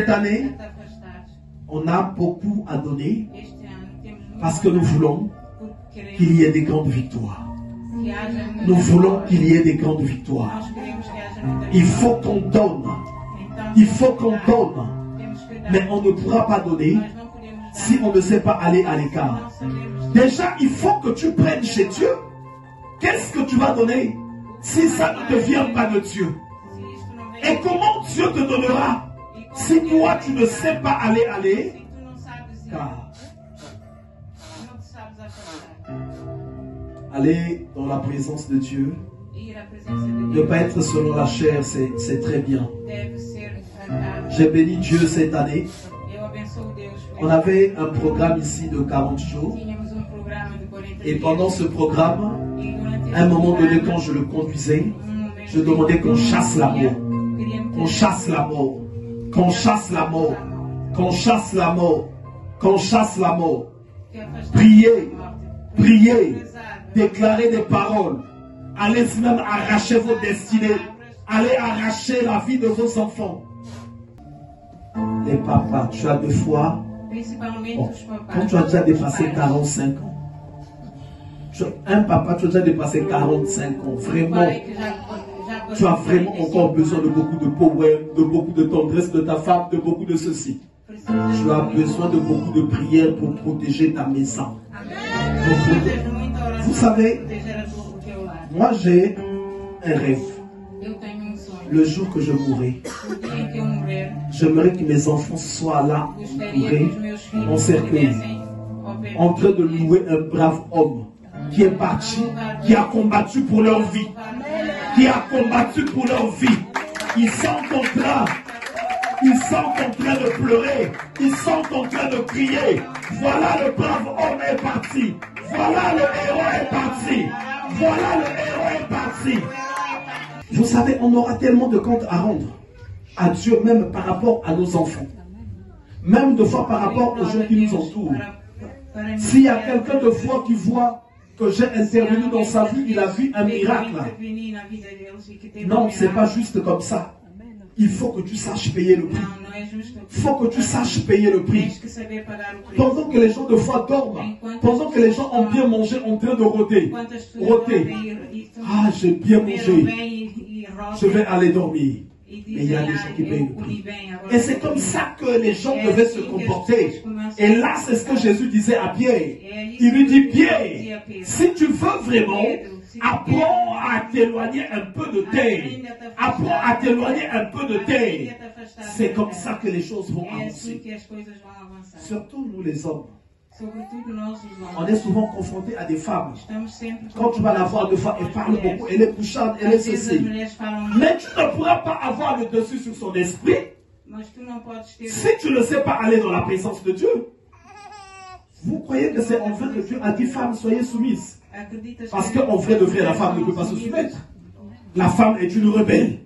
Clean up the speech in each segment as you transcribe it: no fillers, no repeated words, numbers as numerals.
Cette année, on a beaucoup à donner parce que nous voulons qu'il y ait des grandes victoires. Nous voulons qu'il y ait des grandes victoires. Il faut qu'on donne. Il faut qu'on donne. Mais on ne pourra pas donner si on ne sait pas aller à l'écart. Déjà, il faut que tu prennes chez Dieu. Qu'est-ce que tu vas donner si ça ne te vient pas de Dieu? Et comment Dieu te donnera si toi tu ne sais pas aller? Car aller dans la présence de Dieu, ne pas être selon la chair, c'est très bien. J'ai béni Dieu cette année. On avait un programme ici de 40 jours. Et pendant ce programme, à un moment donné, quand je le conduisais, je demandais qu'on chasse la mort. Qu'on chasse la mort. Qu'on chasse la mort. Qu'on chasse la mort. Qu'on chasse la mort. Priez. Priez. Déclarez des paroles. Allez même arracher vos destinées. Allez arracher la vie de vos enfants. Et papa, tu as deux fois. Bon, quand tu as déjà dépassé 45 ans. Un papa, tu as déjà dépassé 45 ans. Vraiment. Tu as vraiment encore besoin de beaucoup de poèmes, de beaucoup de tendresse de ta femme, de beaucoup de ceci. Tu as besoin de beaucoup de prières pour protéger ta maison. Vous savez, moi j'ai un rêve. Le jour que je mourrai, j'aimerais que mes enfants soient là, entourés, en cercueil, en train de louer un brave homme qui est parti, qui a combattu pour leur vie. Qui a combattu pour leur vie. Ils sont en train de pleurer. Ils sont en train de crier. Voilà le brave homme est parti. Voilà le héros est parti. Voilà le héros est parti. Vous savez, on aura tellement de comptes à rendre à Dieu, même par rapport à nos enfants. Même de fois par rapport aux gens qui nous entourent. S'il y a quelqu'un de foi qui voit que j'ai intervenu dans sa vie, il a vu un miracle. Non, ce n'est pas juste comme ça. Il faut que tu saches payer le prix. Il faut que tu saches payer le prix. Pendant que les gens de foi dorment, pendant que les gens ont bien mangé en train de rôter. Ah, j'ai bien mangé. Je vais aller dormir. Mais il y a des gens qui payent le prix. Et c'est comme ça que les gens devaient se comporter. Et là, c'est ce que Jésus disait à Pierre. Il lui dit, Pierre, si tu veux vraiment, apprends à t'éloigner un peu de terre. Apprends à t'éloigner un peu de terre. C'est comme ça que les choses vont avancer. Surtout nous les hommes. On est souvent confronté à des femmes. Quand tu vas la voir deux fois, elle parle beaucoup, elle est couchante, elle est ceci. Mais tu ne pourras pas avoir le dessus sur son esprit si tu ne sais pas aller dans la présence de Dieu. Vous croyez que c'est en vain que Dieu a dit, femmes, soyez soumises? Parce qu'en vrai de vrai, la femme ne peut pas se soumettre. La femme est une rebelle.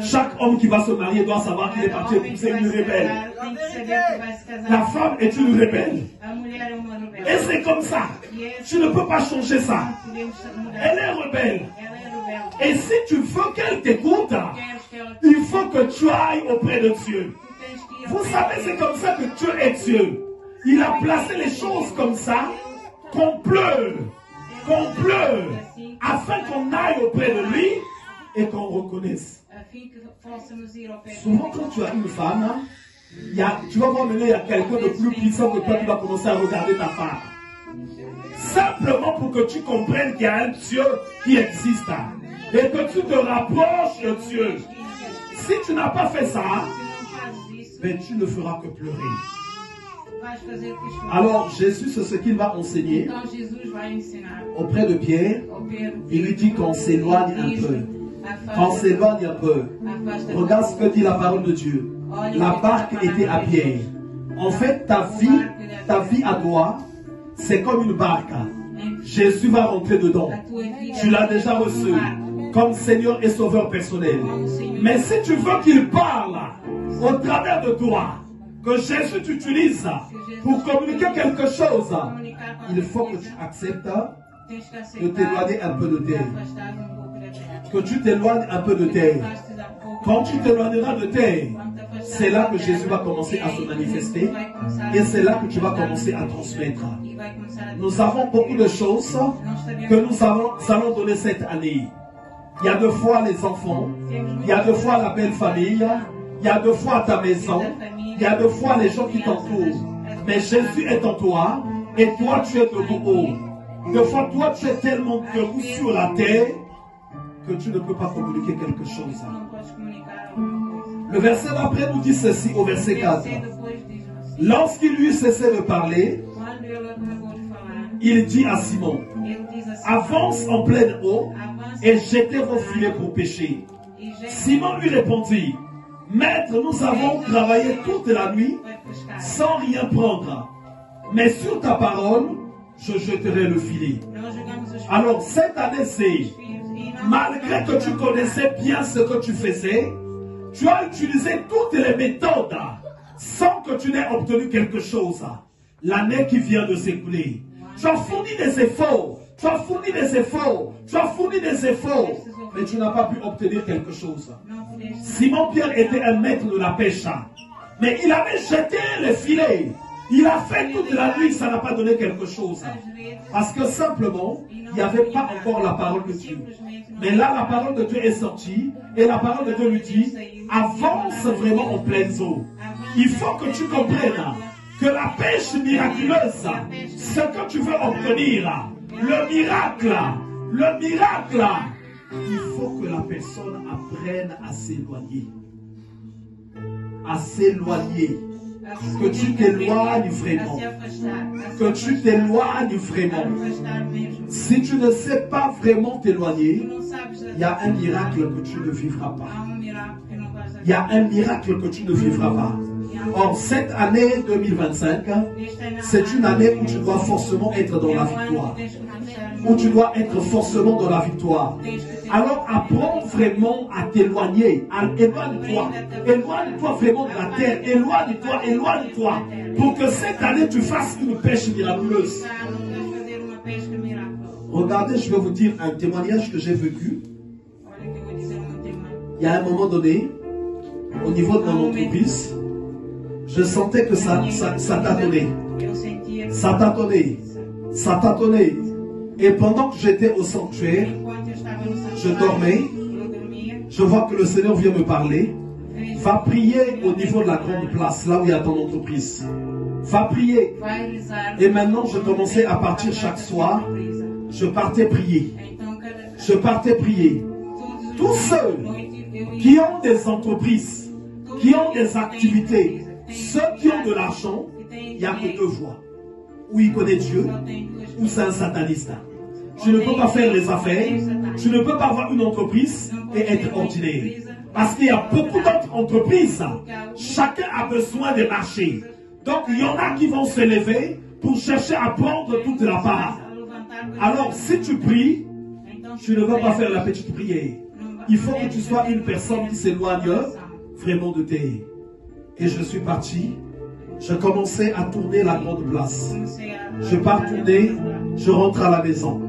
Chaque homme qui va se marier doit savoir qu'il est parti épouser une rebelle. La femme est une rebelle. Et c'est comme ça. Tu ne peux pas changer ça. Elle est rebelle. Et si tu veux qu'elle t'écoute, il faut que tu ailles auprès de Dieu. Vous savez, c'est comme ça que Dieu est Dieu. Il a placé les choses comme ça, qu'on pleure, afin qu'on aille auprès de lui et qu'on reconnaisse. Souvent, quand tu as une femme, tu vas voir maintenant, il y a quelqu'un de plus puissant que toi qui va commencer à regarder ta femme. Simplement pour que tu comprennes qu'il y a un Dieu qui existe. Et que tu te rapproches de Dieu. Si tu n'as pas fait ça, mais tu ne feras que pleurer. Alors Jésus, c'est ce qu'il va enseigner auprès de Pierre. Il lui dit qu'on s'éloigne un peu. Qu'on s'éloigne un peu. Regarde ce que dit la parole de Dieu. La barque était à Pierre. En fait, ta vie à toi, c'est comme une barque. Jésus va rentrer dedans. Tu l'as déjà reçu comme Seigneur et Sauveur personnel. Mais si tu veux qu'il parle au travers de toi, que Jésus t'utilise pour communiquer quelque chose, il faut que tu acceptes de t'éloigner un peu de terre. Que tu t'éloignes un peu de terre. Quand tu t'éloigneras de terre, c'est là que Jésus va commencer à se manifester et c'est là que tu vas commencer à transmettre. Nous avons beaucoup de choses que nous allons donner cette année. Il y a 2 fois les enfants, il y a 2 fois la belle famille, il y a 2 fois ta maison, il y a 2 fois les gens qui t'entourent. Mais Jésus est en toi et toi tu es debout haut. 2 fois toi tu es tellement debout sur la terre que tu ne peux pas communiquer quelque chose. Le verset d'après nous dit ceci au verset 4. Lorsqu'il lui cessait de parler, il dit à Simon, avance en pleine eau et jetez vos filets pour pêcher. Simon lui répondit, Maître, nous avons travaillé toute la nuit sans rien prendre, mais sur ta parole, je jeterai le filet. Alors cette année-ci, malgré que tu connaissais bien ce que tu faisais, tu as utilisé toutes les méthodes sans que tu n'aies obtenu quelque chose. L'année qui vient de s'écouler, tu as fourni des efforts, tu as fourni des efforts, tu as fourni des efforts, mais tu n'as pas pu obtenir quelque chose. Simon-Pierre était un maître de la pêche, mais il avait jeté le filet. Il a fait toute la nuit, ça n'a pas donné quelque chose. Parce que simplement, il n'y avait pas encore la parole de Dieu. Mais là, la parole de Dieu est sortie, et la parole de Dieu lui dit, avance vraiment en pleine eau. Il faut que tu comprennes que la pêche miraculeuse, ce que tu veux obtenir, le miracle, il faut que la personne apprenne à s'éloigner. À s'éloigner. Que tu t'éloignes vraiment. Que tu t'éloignes vraiment. Si tu ne sais pas vraiment t'éloigner, il y a un miracle que tu ne vivras pas. Il y a un miracle que tu ne vivras pas. Or, cette année 2025, c'est une année où tu dois forcément être dans la victoire. Où tu dois être forcément dans la victoire. Alors, apprends vraiment à t'éloigner. Éloigne-toi. Éloigne-toi vraiment de la terre. Éloigne-toi, éloigne-toi. Pour que cette année, tu fasses une pêche miraculeuse. Regardez, je vais vous dire un témoignage que j'ai vécu. Il y a un moment donné, au niveau de mon entreprise, je sentais que ça tâtonnait. Ça tâtonnait. Ça tâtonnait. Et pendant que j'étais au sanctuaire, je dormais. Je vois que le Seigneur vient me parler. Va prier au niveau de la grande place, là où il y a ton entreprise. Va prier. Et maintenant, je commençais à partir chaque soir. Je partais prier. Je partais prier. Tous ceux qui ont des entreprises, qui ont des activités, ceux qui ont de l'argent, il n'y a que 2 voies. Ou il connaît Dieu, ou c'est un sataniste. Tu ne peux pas faire les affaires, tu ne peux pas avoir une entreprise et être ordinaire. Parce qu'il y a beaucoup d'autres entreprises, chacun a besoin de marcher. Donc il y en a qui vont se lever pour chercher à prendre toute la part. Alors si tu pries, tu ne vas pas faire la petite prière. Il faut que tu sois une personne qui s'éloigne vraiment de tes... Et je suis parti. Je commençais à tourner la grande place. Je pars tourner, je rentre à la maison.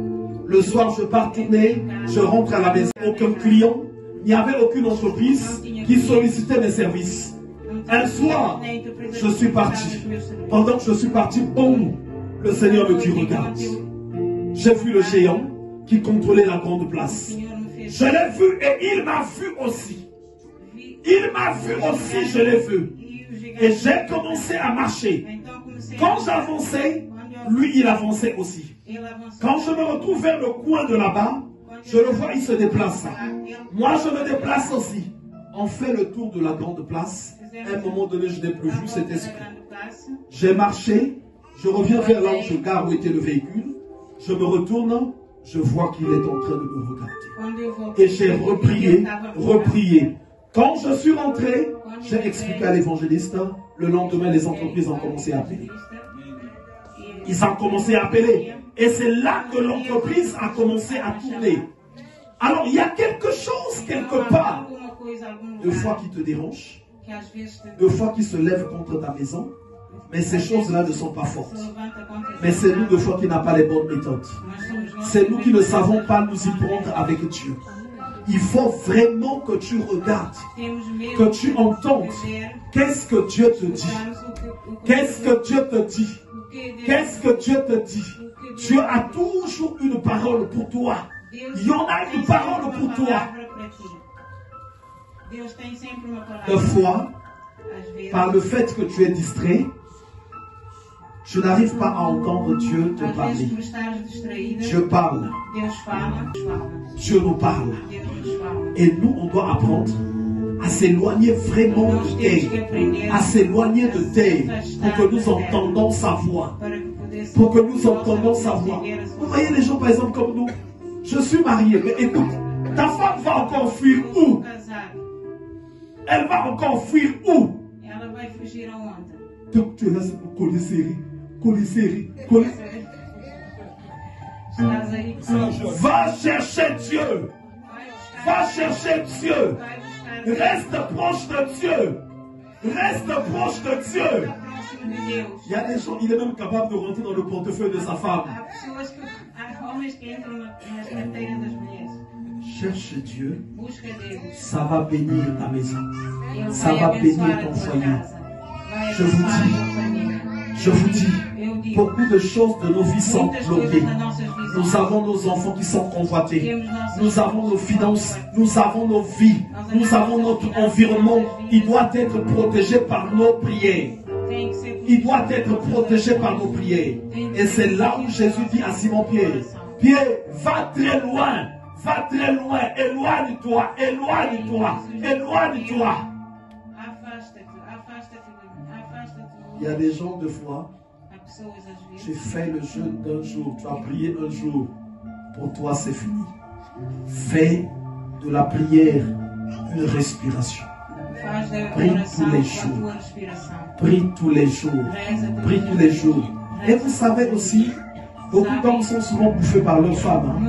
Le soir, je pars tourner, je rentre à la maison. Aucun client, il n'y avait aucune entreprise qui sollicitait mes services. Un soir, je suis parti. Pendant que je suis parti, boum, le Seigneur me dit, regarde. J'ai vu le géant qui contrôlait la grande place. Je l'ai vu et il m'a vu aussi. Il m'a vu aussi, je l'ai vu. Et j'ai commencé à marcher. Quand j'avançais, lui il avançait aussi. Quand je me retrouve vers le coin de là-bas, je le vois, il se déplace. Moi je me déplace aussi. On fait le tour de la grande place. À un moment donné, je n'ai plus vu cet esprit. J'ai marché, je reviens vers là où je gare où était le véhicule. Je me retourne, je vois qu'il est en train de me regarder. Et j'ai reprié. Quand je suis rentré, j'ai expliqué à l'évangéliste. Le lendemain, les entreprises ont commencé à appeler. Ils ont commencé à appeler. Et c'est là que l'entreprise a commencé à tourner. Alors, il y a quelque chose, quelque part, 2 fois qui te dérange, 2 fois qui se lève contre ta maison. Mais ces choses-là ne sont pas fortes. Mais c'est nous 2 fois qui n'avons pas les bonnes méthodes. C'est nous qui ne savons pas nous y prendre avec Dieu. il faut vraiment que tu regardes, que tu entendes. Qu'est-ce que Dieu te dit? Qu'est-ce que Dieu te dit? Qu'est-ce que Dieu te dit? Dieu a toujours une parole pour toi. Il y en a une parole pour toi. Des fois, par le fait que tu es distrait, tu n'arrives pas à entendre Dieu te parler. Dieu parle. Dieu nous parle. Et nous, on doit apprendre à s'éloigner vraiment de terre. À s'éloigner de terre pour que nous entendons sa voix. Pour que nous entendons sa voix. Vous voyez les gens, par exemple, comme nous. Je suis marié, mais écoute, ta femme va encore fuir où? Elle va encore fuir où? Donc tu restes pour coller serré. Coller serré. Coller. Va chercher Dieu. Va chercher Dieu. Reste proche de Dieu. Reste proche de Dieu. Il y a des gens, il est même capable de rentrer dans le portefeuille de sa femme. Cherche Dieu. Ça va bénir ta maison. Ça va bénir ton foyer. Je vous dis, beaucoup de choses de nos vies sont bloquées. Nous avons nos enfants qui sont convoités. Nous avons nos finances. Nous avons nos vies. Nous avons notre environnement. Il doit être protégé par nos prières. Il doit être protégé par nos prières. Et c'est là où Jésus dit à Simon-Pierre, Pierre, va très loin. Va très loin. Éloigne-toi. Éloigne-toi. Éloigne-toi. Il y a des gens, de fois, tu fais le jeûne d'un jour, tu as prié un jour, pour toi c'est fini. Fais de la prière une respiration. Prie tous les jours. Prie tous les jours. Prie tous les jours. Et vous savez aussi, beaucoup d'hommes sont souvent bouffés par leurs femmes.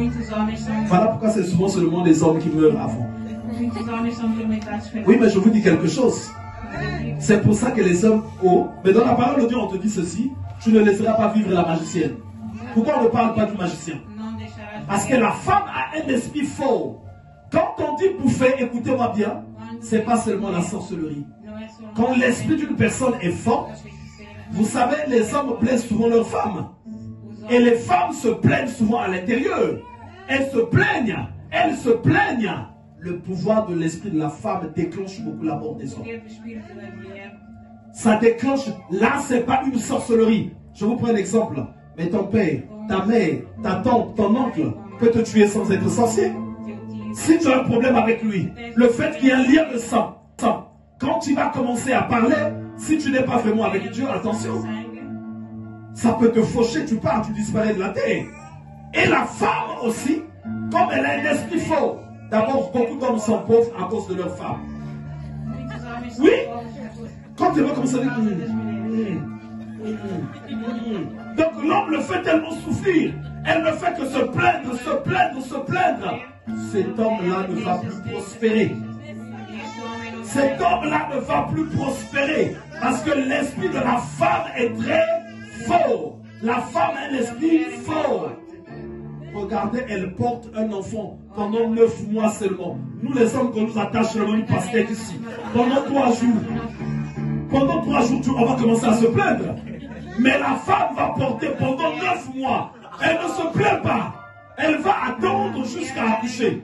Voilà pourquoi c'est souvent seulement les hommes qui meurent avant. Oui, mais je vous dis quelque chose. C'est pour ça que les hommes, mais dans la parole de Dieu, on te dit ceci, tu ne laisseras pas vivre la magicienne. Pourquoi on ne parle pas du magicien? Parce que la femme a un esprit fort. Quand on dit bouffer, écoutez-moi bien, ce n'est pas seulement la sorcellerie. Quand l'esprit d'une personne est fort, vous savez, les hommes plaignent souvent leurs femmes. Et les femmes se plaignent souvent à l'intérieur. Elles se plaignent. Elles se plaignent. Le pouvoir de l'esprit de la femme déclenche beaucoup la mort des hommes. Ça déclenche. Là, ce n'est pas une sorcellerie. Je vous prends un exemple. Mais ton père, ta mère, ta tante, ton oncle peut te tuer sans être sorcier. Si tu as un problème avec lui, le fait qu'il y ait un lien de sang, quand tu vas commencer à parler, si tu n'es pas vraiment avec Dieu, attention, ça peut te faucher, tu pars, tu disparais de la terre. Et la femme aussi, comme elle a un esprit fort, d'abord, beaucoup d'hommes sont pauvres à cause de leur femme. Oui, quand elle va commencer à dire, donc l'homme le fait tellement souffrir, elle ne fait que se plaindre, se plaindre, se plaindre. Cet homme-là ne va plus prospérer. Cet homme-là ne va plus prospérer parce que l'esprit de la femme est très fort. La femme a un esprit fort. Regardez, elle porte un enfant pendant 9 mois seulement. Nous les hommes, qu'on nous attache seulement une pastèque ici. Pendant 3 jours. Pendant 3 jours, on va commencer à se plaindre. Mais la femme va porter pendant 9 mois. Elle ne se plaint pas. Elle va attendre jusqu'à accoucher.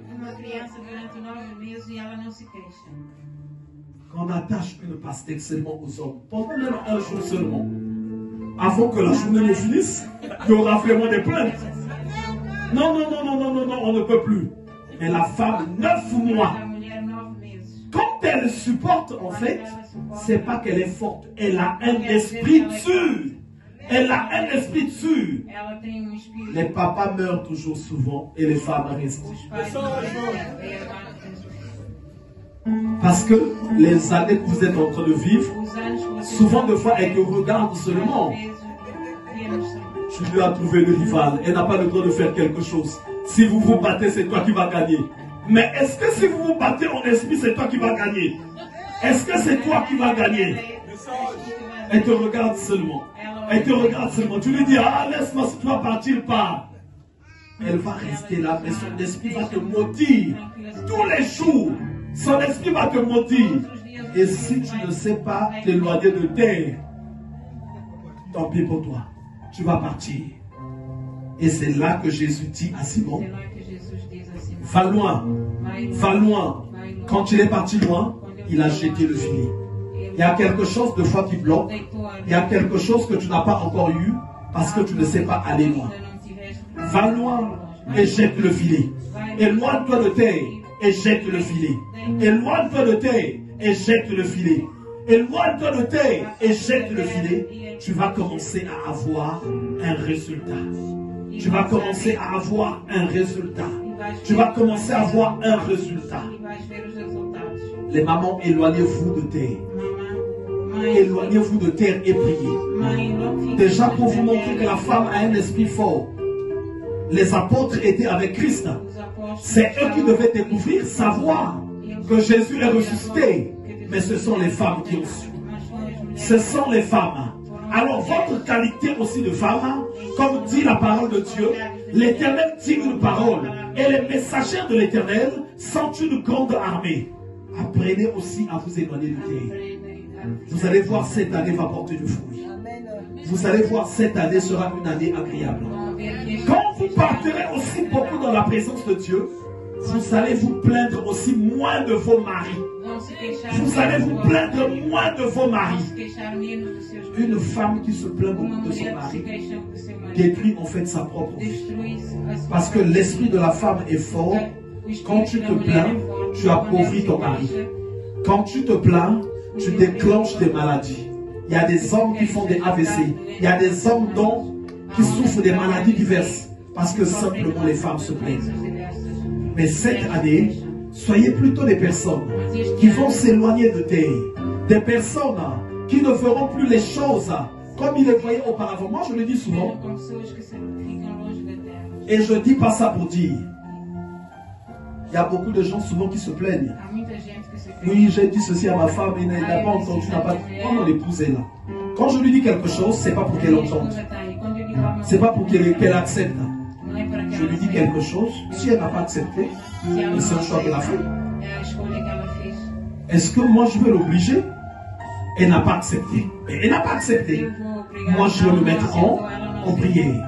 Quand on attache une pastèque seulement aux hommes, pendant même un jour seulement, avant que la journée ne finisse, il y aura vraiment des plaintes. Non, on ne peut plus. Mais la femme, 9 mois, quand elle supporte, en fait, c'est pas qu'elle est forte, elle a un esprit dur. Elle a un esprit dur. Les papas meurent toujours souvent et les femmes restent. Parce que les années que vous êtes en train de vivre, souvent de fois, elles te regardent seulement. Tu lui as trouvé le rival. Elle n'a pas le droit de faire quelque chose. Si vous vous battez, c'est toi qui vas gagner. Mais est-ce que si vous vous battez en esprit, c'est toi qui vas gagner? Est-ce que c'est toi qui vas gagner? Elle te regarde seulement. Elle te regarde seulement. Tu lui dis, ah, laisse-moi, si tu vas partir, pars. elle va rester là, mais son esprit va te maudire. Tous les jours, son esprit va te maudire. Et si tu ne sais pas t'éloigner de terre, tant pis pour toi, tu vas partir. Et c'est là que Jésus dit à Simon, va loin, va loin. Quand il est parti loin, il a jeté le filet. Il y a quelque chose de foi qui bloque. Il y a quelque chose que tu n'as pas encore eu parce que tu ne sais pas aller loin. Va loin et jette le filet. Éloigne-toi de terre et jette le filet. Éloigne-toi de terre et jette le filet. Éloigne-toi de terre et jette le filet. Tu vas commencer à avoir un résultat. Tu vas commencer à avoir un résultat. Tu vas commencer à avoir un résultat. Les mamans, éloignez-vous de terre. Éloignez-vous de terre et priez. Déjà pour vous montrer que la femme a un esprit fort. Les apôtres étaient avec Christ. C'est eux qui devaient découvrir, savoir que Jésus est ressuscité. Mais ce sont les femmes qui ont su. Ce sont les femmes. Alors votre qualité aussi de femme, comme dit la parole de Dieu, l'Éternel dit une parole. Et les messagers de l'Éternel sont une grande armée. Apprenez aussi à vous éloigner de terre. Vous allez voir, cette année va porter du fruit. Vous allez voir, cette année sera une année agréable. Quand vous partirez aussi beaucoup dans la présence de Dieu, vous allez vous plaindre aussi moins de vos maris. Vous allez vous plaindre moins de vos maris. Une femme qui se plaint beaucoup de son mari détruit en fait sa propre vie. Parce que l'esprit de la femme est fort. Quand tu te plains, tu appauvris ton mari. Quand tu te plains, tu déclenches des maladies. Il y a des hommes qui font des AVC. Il y a des hommes qui souffrent des maladies diverses. Parce que simplement les femmes se plaignent. Mais cette année, soyez plutôt des personnes qui vont s'éloigner de terre. Des personnes qui ne feront plus les choses comme ils les voyaient auparavant. Moi, je le dis souvent. Et je ne dis pas ça pour dire. Il y a beaucoup de gens souvent qui se plaignent. Oui, j'ai dit ceci à ma femme, et elle n'a pas entendu, tu n'as pas... Comment l'épouser là? Quand je lui dis quelque chose, ce n'est pas pour qu'elle entende. Ce n'est pas pour qu'elle accepte. Je lui dis quelque chose, si elle n'a pas accepté, c'est un choix qu'elle a fait. Est-ce que moi je veux l'obliger? Elle n'a pas accepté. Mais elle n'a pas accepté. Moi je veux le mettre en prière.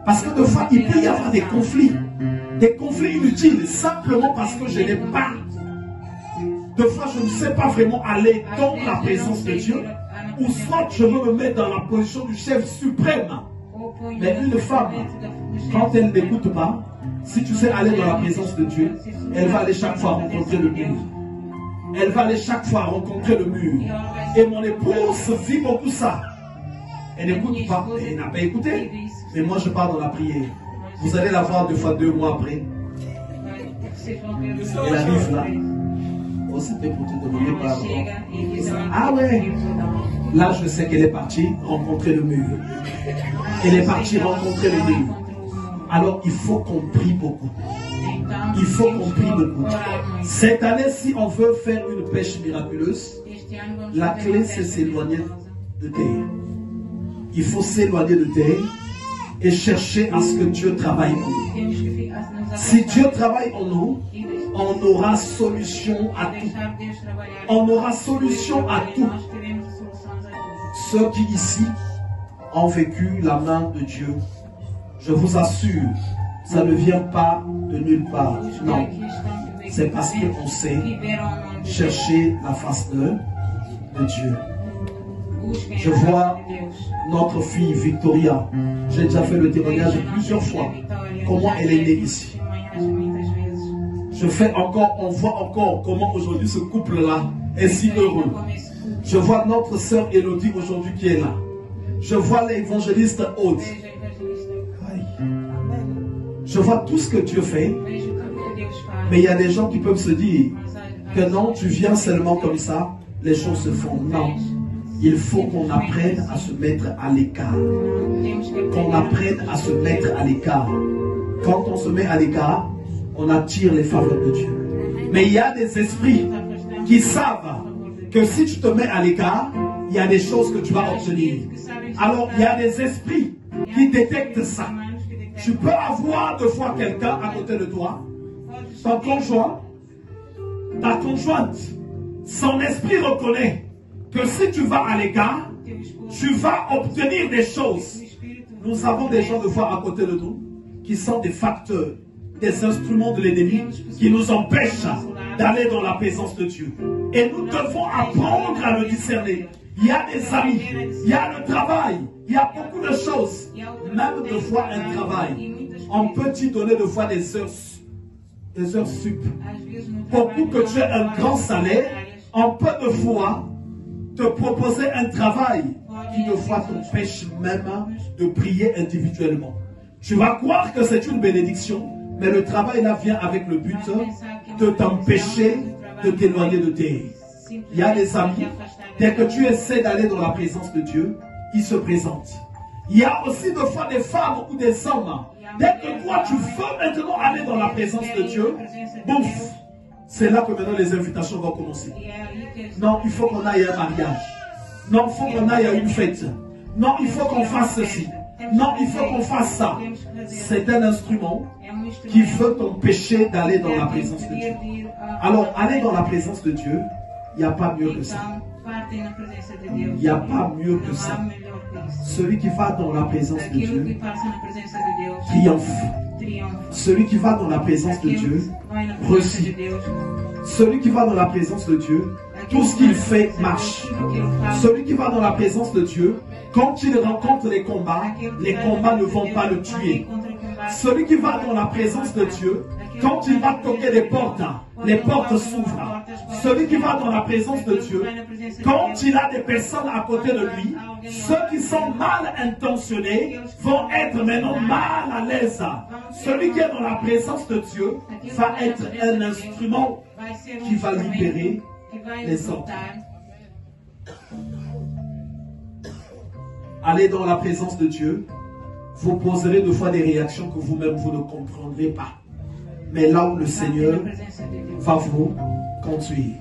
Parce que de fois, il peut y avoir des conflits inutiles, simplement parce que je n'ai pas. De fois, je ne sais pas vraiment aller dans la présence de Dieu, ou soit je veux me mettre dans la position du chef suprême. Mais une femme, quand elle n'écoute pas, si tu sais aller dans la présence de Dieu, elle va aller chaque fois rencontrer le mur. Elle va aller chaque fois rencontrer le mur. Et mon épouse vit beaucoup ça. Elle n'écoute pas, elle n'a pas écouté. Mais moi je pars dans la prière. Vous allez la voir 2 mois après. Elle arrive là. Oh, c'était pour te demander pardon. Ah ouais. Là je sais qu'elle est partie rencontrer le mur. Elle est partie rencontrer le mur. Alors il faut qu'on prie beaucoup. Il faut qu'on prie beaucoup. Cette année, si on veut faire une pêche miraculeuse, la clé c'est s'éloigner de terre. Il faut s'éloigner de terre et chercher à ce que Dieu travaille en nous. Si Dieu travaille en nous, on aura solution à tout. On aura solution à tout. Ceux qui ici ont vécu la main de Dieu, je vous assure, ça ne vient pas de nulle part. Non. C'est parce qu'on sait chercher la face de Dieu. Je vois notre fille Victoria. J'ai déjà fait le témoignage plusieurs fois. Comment elle est née ici. On voit encore comment aujourd'hui ce couple-là est si heureux. Je vois notre sœur Elodie aujourd'hui qui est là. Je vois l'évangéliste Aude. Je vois tout ce que Dieu fait. Mais il y a des gens qui peuvent se dire que non, tu viens seulement comme ça, les choses se font. Non. Il faut qu'on apprenne à se mettre à l'écart. Qu'on apprenne à se mettre à l'écart. Quand on se met à l'écart, on attire les faveurs de Dieu. Mais il y a des esprits qui savent que si tu te mets à l'écart, il y a des choses que tu vas obtenir. Alors il y a des esprits qui détectent ça. Tu peux avoir deux fois quelqu'un à côté de toi, ton conjoint, ta conjointe. Son esprit reconnaît que si tu vas à l'égard, tu vas obtenir des choses. Nous avons des gens de foi à côté de nous qui sont des facteurs, des instruments de l'ennemi qui nous empêchent d'aller dans la présence de Dieu. Et nous devons apprendre à le discerner. Il y a des amis, il y a le travail, il y a beaucoup de choses. Même de fois un travail. On peut t'y donner de fois des heures sup. Beaucoup que tu aies un grand salaire, on peut de fois te proposer un travail qui de fois t'empêche même de prier individuellement. Tu vas croire que c'est une bénédiction, mais le travail là vient avec le but de t'empêcher de t'éloigner de Dieu. Il y a des amis, dès que tu essaies d'aller dans la présence de Dieu, ils se présentent. Il y a aussi de fois des femmes ou des hommes. Dès que toi tu veux maintenant aller dans la présence de Dieu, bouf, c'est là que maintenant les invitations vont commencer. Non, il faut qu'on aille à un mariage. Non, il faut qu'on aille à une fête. Non, il faut qu'on fasse ceci. Non, il faut qu'on fasse ça. C'est un instrument qui veut t'empêcher d'aller dans la présence de Dieu. Alors, aller dans la présence de Dieu, il n'y a pas mieux que ça. Il n'y a pas mieux que ça. Celui qui va dans la présence de Dieu triomphe. Celui qui va dans la présence de Dieu réussit. Celui qui va dans la présence de Dieu, tout ce qu'il fait marche. Celui qui va dans la présence de Dieu, quand il rencontre les combats ne vont pas le tuer. Celui qui va dans la présence de Dieu, quand il va toquer les portes s'ouvrent. Celui qui va dans la présence de Dieu, quand il a des personnes à côté de lui, ceux qui sont mal intentionnés vont être maintenant mal à l'aise. Celui qui est dans la présence de Dieu va être un instrument qui va libérer les autres. Allez dans la présence de Dieu, vous poserez deux fois des réactions que vous-même vous ne comprendrez pas. Mais là où le Seigneur va vous conduire.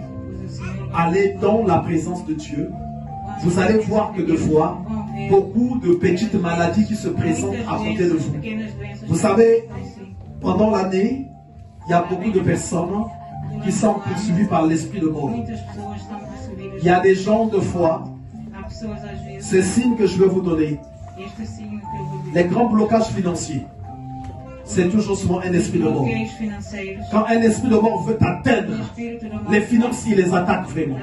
Allez dans la présence de Dieu. Vous allez voir que deux fois, beaucoup de petites maladies qui se présentent à côté de vous. Vous savez, pendant l'année, il y a beaucoup de personnes qui sont poursuivies par l'esprit de mort. Il y a des gens de foi, c'est signe que je vais vous donner. Les grands blocages financiers, c'est toujours souvent un esprit de mort. Quand un esprit de mort veut atteindre les finances, il les attaque vraiment.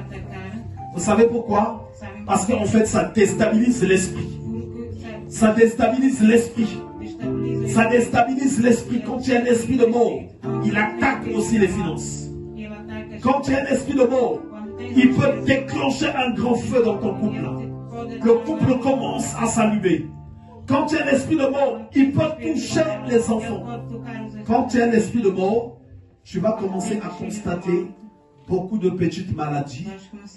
Vous savez pourquoi? Parce qu'en fait, ça déstabilise l'esprit. Ça déstabilise l'esprit. Ça déstabilise l'esprit. Quand il y a un esprit de mort, il attaque aussi les finances. Quand il y a un esprit de mort, il peut déclencher un grand feu dans ton couple. Le couple commence à s'allumer. Quand il y a un esprit de mort, il peut toucher les enfants. Quand il y a un esprit de mort, tu vas commencer à constater beaucoup de petites maladies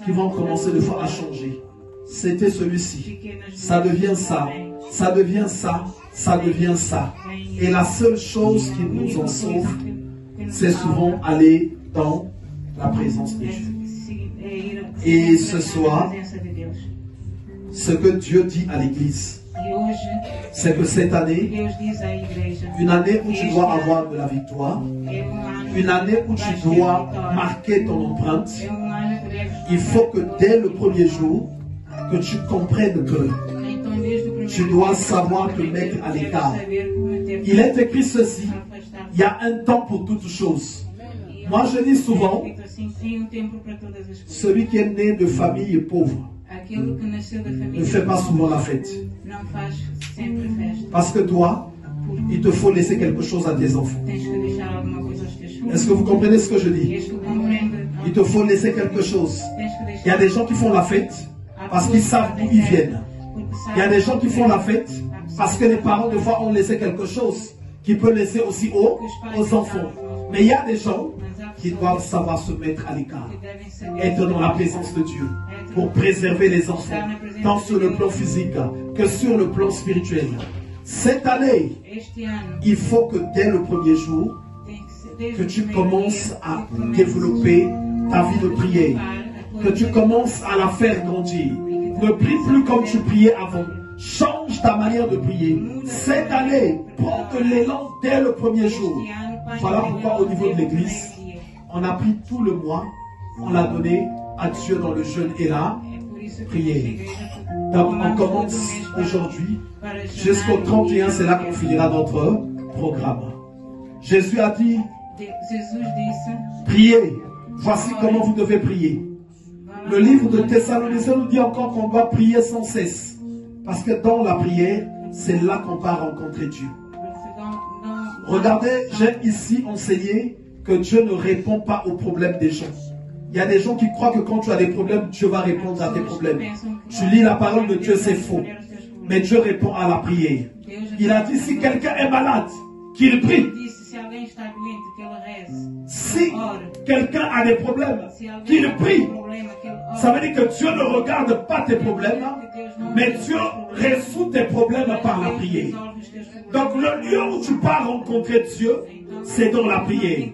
qui vont commencer de fois à changer. C'était celui-ci. Ça devient ça. Ça devient ça. Ça devient ça. Et la seule chose qui nous en sauve, c'est souvent aller dans la présence de Dieu. Et ce soir, ce que Dieu dit à l'Église, c'est que cette année, une année où tu dois avoir de la victoire, une année où tu dois marquer ton empreinte, il faut que dès le premier jour, que tu comprennes que tu dois savoir te mettre à l'écart. Il est écrit ceci, il y a un temps pour toutes choses. Moi je dis souvent, celui qui est né de famille pauvre ne fait pas souvent la fête. Parce que toi, il te faut laisser quelque chose à tes enfants. Est-ce que vous comprenez ce que je dis? Il te faut laisser quelque chose. Il y a des gens qui font la fête parce qu'ils savent d'où ils viennent. Il y a des gens qui font la fête parce que les parents, de fois, ont laissé quelque chose qui peut laisser aussi aux enfants. Mais il y a des gens qui doivent savoir se mettre à l'écart, être dans la présence de Dieu pour préserver les enfants, tant sur le plan physique que sur le plan spirituel. Cette année, il faut que dès le premier jour, que tu commences à développer ta vie de prière, que tu commences à la faire grandir. Ne prie plus comme tu priais avant. Change Change ta manière de prier. Cette année, prends de l'élan dès le premier jour. Voilà pourquoi au niveau de l'église, on a pris tout le mois, on l'a donné à Dieu dans le jeûne et la prière. Donc on commence aujourd'hui jusqu'au 31, c'est là qu'on finira notre programme. Jésus a dit, priez, voici comment vous devez prier. Le livre de Thessaloniciens nous dit encore qu'on doit prier sans cesse. Parce que dans la prière, c'est là qu'on va rencontrer Dieu. Regardez, j'ai ici enseigné que Dieu ne répond pas aux problèmes des gens. Il y a des gens qui croient que quand tu as des problèmes, Dieu va répondre à tes problèmes. Tu lis la parole de Dieu, c'est faux. Mais Dieu répond à la prière. Il a dit, si quelqu'un est malade, qu'il prie. Si quelqu'un a des problèmes, qu'il prie. Ça veut dire que Dieu ne regarde pas tes problèmes, mais Dieu résout tes problèmes par la prière. Donc le lieu où tu pars rencontrer Dieu, c'est dans la prière.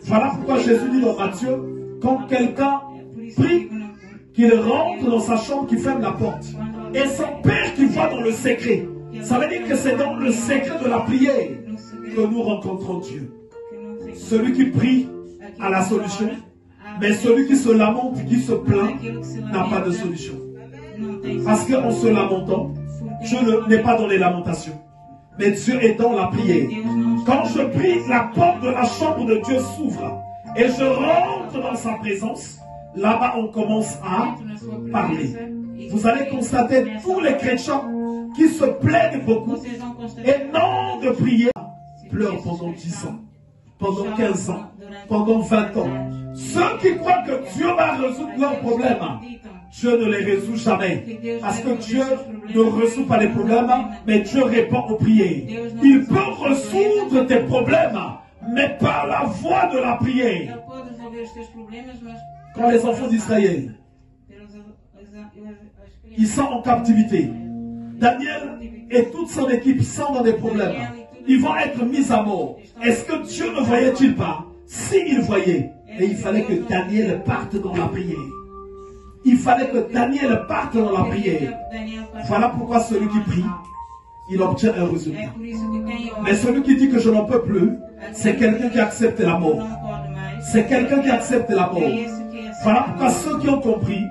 Voilà pourquoi Jésus dit dans Matthieu, quand quelqu'un prie, qu'il rentre dans sa chambre, qu'il ferme la porte. Et son Père qui voit dans le secret. Ça veut dire que c'est dans le secret de la prière que nous rencontrons Dieu. Celui qui prie a la solution, mais celui qui se lamente, qui se plaint, n'a pas de solution. Parce qu'en se lamentant, Dieu n'est pas dans les lamentations, mais Dieu est dans la prière. Quand je prie, la porte de la chambre de Dieu s'ouvre et je rentre dans sa présence. Là-bas, on commence à parler. Vous allez constater tous les chrétiens qui se plaignent beaucoup et non de prier, pleurent pendant 10 ans, pendant 15 ans, pendant 20 ans. Ceux qui croient que Dieu va résoudre leurs problèmes, Dieu ne les résout jamais. Parce que Dieu ne résout pas les problèmes, mais Dieu répond aux prières. Il peut résoudre tes problèmes, mais par la voie de la prière. Quand les enfants d'Israël, ils sont en captivité, Daniel et toute son équipe sont dans des problèmes. Ils vont être mis à mort. Est-ce que Dieu ne voyait-il pas? S'il voyait, et il fallait que Daniel parte dans la prière. Il fallait que Daniel parte dans la prière. Voilà pourquoi celui qui prie, il obtient un résultat. Mais celui qui dit que je n'en peux plus, c'est quelqu'un qui accepte la mort. C'est quelqu'un qui accepte la mort. Voilà pourquoi ceux qui ont compris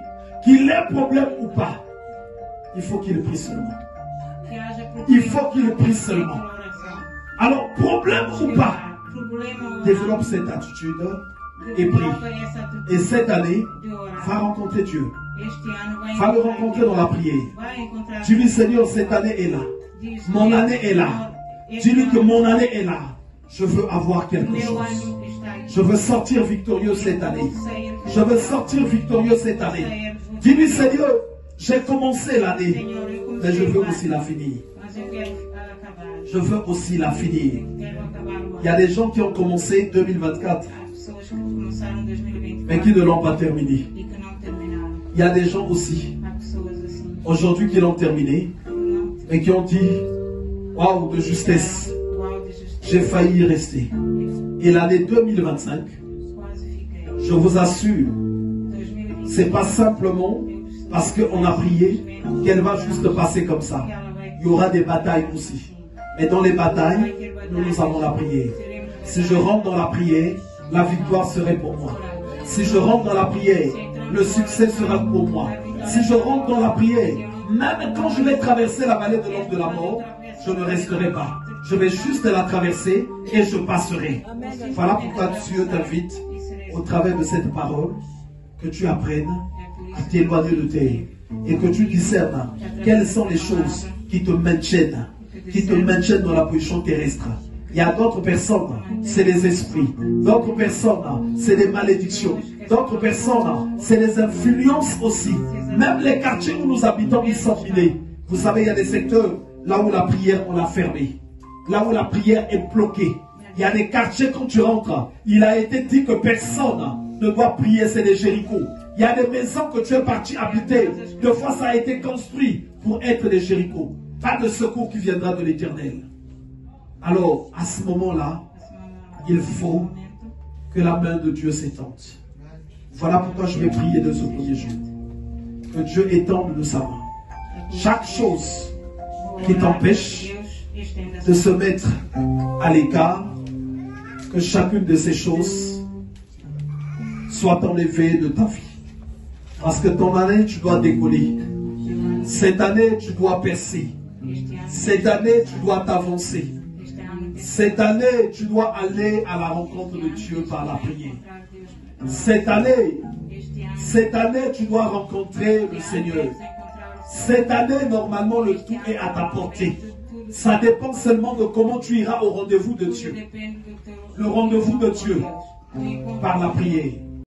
qu'il ait problème ou pas, il faut qu'il prie seulement. Il faut qu'il prie seulement. Alors, problème ou pas, développe cette attitude et prie. Et cette année, va rencontrer Dieu. Va le rencontrer dans la prière. Dis-lui, Seigneur, cette année est là. Mon année est là. Dis-lui que mon année est là. Je veux avoir quelque chose. Je veux sortir victorieux cette année. Je veux sortir victorieux cette année. Dis-lui, Seigneur, j'ai commencé l'année, mais je veux aussi la finir. Je veux aussi la finir. Il y a des gens qui ont commencé 2024, mais qui ne l'ont pas terminé. Il y a des gens aussi, aujourd'hui, qui l'ont terminé, mais qui ont dit, waouh, de justesse, j'ai failli y rester. Et l'année 2025, je vous assure, c'est pas simplement parce qu'on a prié qu'elle va juste passer comme ça. Il y aura des batailles aussi. Mais dans les batailles, nous avons la prière. Si je rentre dans la prière, la victoire serait pour moi. Si je rentre dans la prière, le succès sera pour moi. Si je rentre dans la prière, même quand je vais traverser la vallée de l'ombre de la mort, je ne resterai pas. Je vais juste la traverser et je passerai. Voilà pourquoi Dieu t'invite, au travers de cette parole, que tu apprennes à t'éloigner de terre et que tu discernes quelles sont les choses qui te maintiennent dans la position terrestre. Il y a d'autres personnes, c'est les esprits. D'autres personnes, c'est les malédictions. D'autres personnes, c'est les influences aussi. Même les quartiers où nous habitons, ils sont minés. Vous savez, il y a des secteurs là où la prière, on l'a fermée. Là où la prière est bloquée. Il y a des quartiers, quand tu rentres, il a été dit que personne ne doit prier, c'est des Jéricho. Il y a des maisons que tu es parti habiter. Deux fois, ça a été construit pour être des Jéricho. Pas de secours qui viendra de l'Éternel. Alors, à ce moment-là, il faut que la main de Dieu s'étende. Voilà pourquoi je vais prier de ce premier jour. Que Dieu étende de sa main. Chaque chose qui t'empêchent de se mettre à l'écart, que chacune de ces choses soit enlevée de ta vie. Parce que ton année, tu dois décoller. Cette année, tu dois percer. Cette année, tu dois t'avancer. Cette année, tu dois aller à la rencontre de Dieu par la prière. Cette année, tu dois rencontrer le Seigneur. Cette année, normalement, le tout est à ta portée. Ça dépend seulement de comment tu iras au rendez-vous de Dieu. Le rendez-vous de Dieu par la prière.